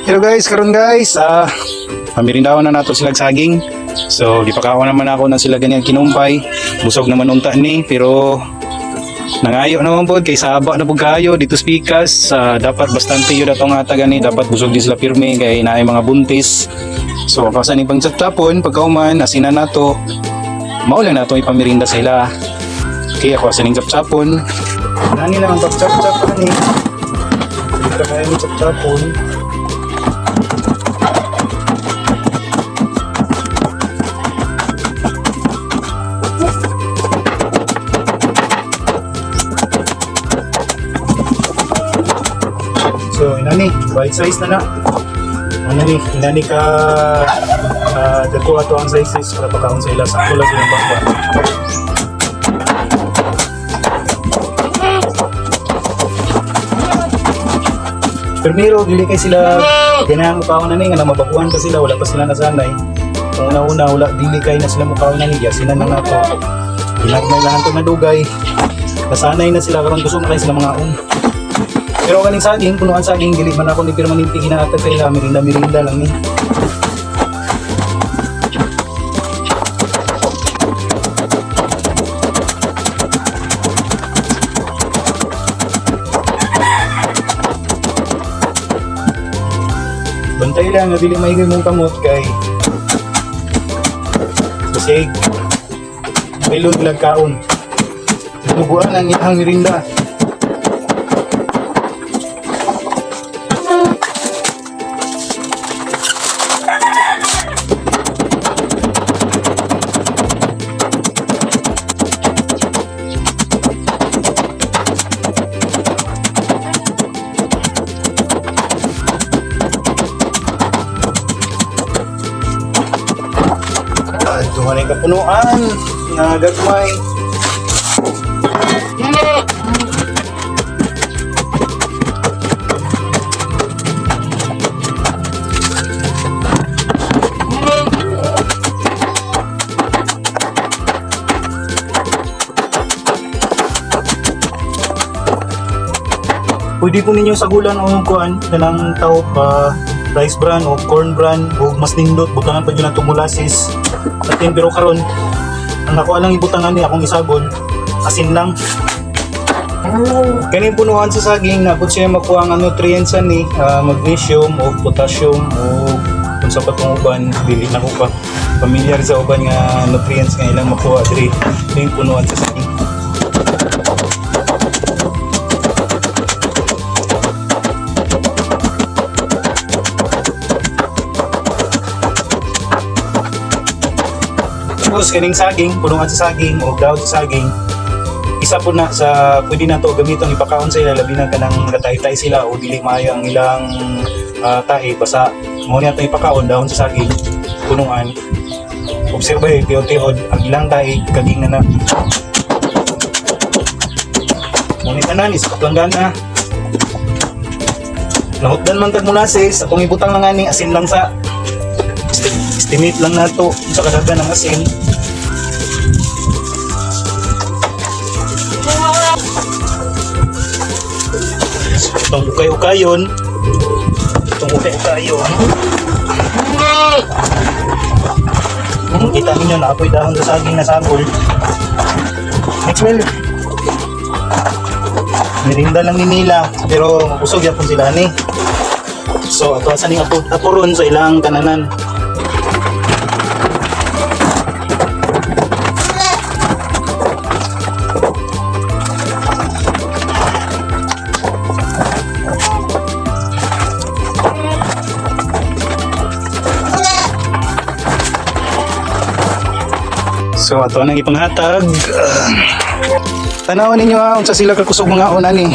Hello guys, karon guys, pamirindawan na nato sila saging. So, di pa kao naman ako na sila ganyan kinumpay. Busog naman unta ni, pero nangayo naman po kay saba na pud kayo dito speakers. Dapat bastante yun atong ata gani, dapat busog di sila pirme kay naay mga buntis. So, kasan ni pang tapon pagkauman asinan nato. Maulan nato ipamirinda sila. Kaya ako asin ng sapon. Nani lang ang pagchap-chap ni. Dito kaya ni sapon. So, inani, bite size na na. Inani ka dako ato ang sizes para pagkaon sa ila sa kulas ng bangba. Primero, dili kay sila ganang mukaon na ni nga mabakuan pa sila, wala pa sila nasanay. Kung una-una, wala dili kay na sila mukaon na ni, sinan na nato. Ginagmay lang ito na dugay. Nasanay na sila karon gusto na kay sila mga Pero kaning saging, punuan saging, dili man ako ni permanente ginaatag kay merinda lang ni. Bantay lang, nabili maigay mong kamot kay kasi bilog lagkaon. Tubuan ang ihang merinda. Tuhan ay kapunuan na gagmay. Pwede po ninyo sagulan o kuan kanang tawag rice bran o corn bran o mas nindot butangan pa yun ang molasses. Atin pero karon ang nakuha lang ibutangan ni akong isagol asin lang. Kani punuan sa saging na pud siya makuha ang nutrients ni magnesium o potassium o kung sa patong uban dili na ko pa familiar sa uban nga nutrients nga ilang makuha diri ning punuan sa saging. Tapos kaning saging, punungan sa saging o dahon sa saging, isa po na sa pwede na to gamiton ipakaon sa ila labi na kanang katay-tay sila o dili maayo ang ilang tahi basta mo niya to ipakaon dahon sa saging punungan. Obserbahe tiod-tiod ang ilang tahi kaging na na. Ngunit na is patlanggan na. Nahutdan man tag molasses, akong ibutang lang ani asin lang sa estimate lang nato sa kadaghan ng asin. Itong ukay-ukayon. Kita ninyo na apoy dahon sa saging na sagol. Next well. Merinda lang ni nila pero mabusog yapon sila ni. So ato sa ning apuron sa ilang kananan. So ato nang ipanghatag. Tanawon ninyo unsa sila kakusog mga una ni.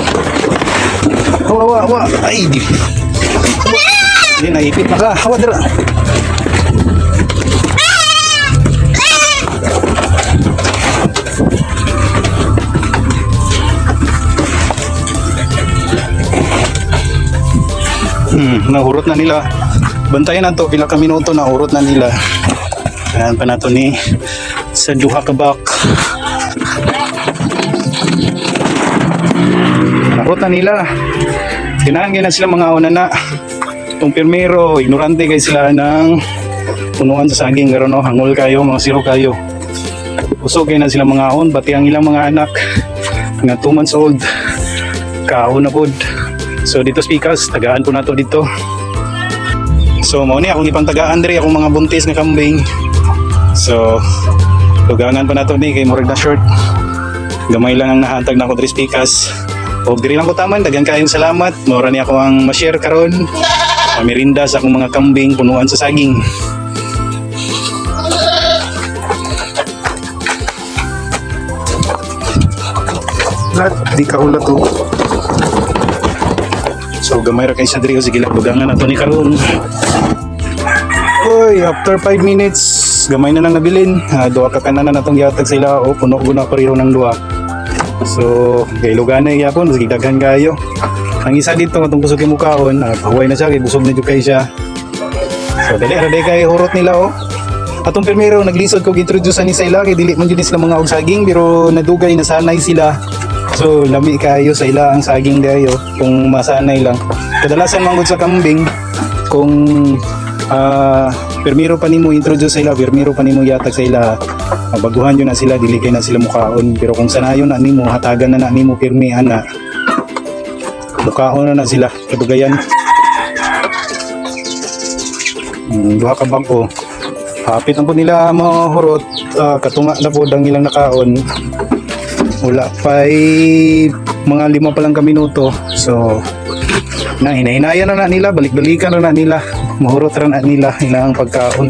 Hawa. Ay di. Di naipit na ka. Hawa dira. Nahurot na nila. Bantayan na to pila ka minuto nahurot na nila. Ayan pa na to ni sa duha ka bak. Nakot na nila. Ganahan sila mga una na. Itong pirmero, ignorante kayo sila ng punuan sa saging, pero no, hangol kayo, mga siro kayo. Usog kayo na sila mga ahon, pati ang ilang mga anak, nga 2 months old, kaahon na pod. So dito speakers, tagaan po na to dito. So mao ni akong ipang tagaan diri akong mga buntis nga kambing. So tugangan pa na to ni kay murag na short. Gamay lang ang nahatag na ko diri speakers. O diri lang ko taman, daghang kayong salamat. Mora ni ako ang ma-share karon. Merinda sa akong mga kambing punuan sa saging. Di ka ulat to. So gamay ra kay sa diri sige lang dugangan nato ni karon. Oy, after 5 minutes gamay na lang nabilin. Duha ka kanan na natong gihatag sila o puno guna pareho ng duha. So kay luganay gyapon sige daghan kayo. Ang isa dito atong kusog kay mukaon, pahuway na siya kay busog na jud kay siya. So dali ra kay hurot nila oh. Atong pirmero naglisod ko gi-introduce ni sila kay dili man jud sila mga og saging pero nadugay nasanay sila. So lami kayo sa ila ang saging dayo kung masanay lang. Kadalasan man gud sa kambing kung pirmiro pa nimo introduce sa ila, pirmiro pa nimo yatag sa ila, baguhan yun na sila, dili kay na sila mukaon. Pero kung sanayon na nimo, hatagan na nimo pirmi ana, mukaon na sila, kadugayan. Duha ka bangko. Hapit na po nila mahurot, katunga na po ang ilang nakaon. Wala pa'y mga 5 pa lang ka minuto. So na hinahinayan na nila, balik-balikan na nila, mahurot na nila ilang pagkaon.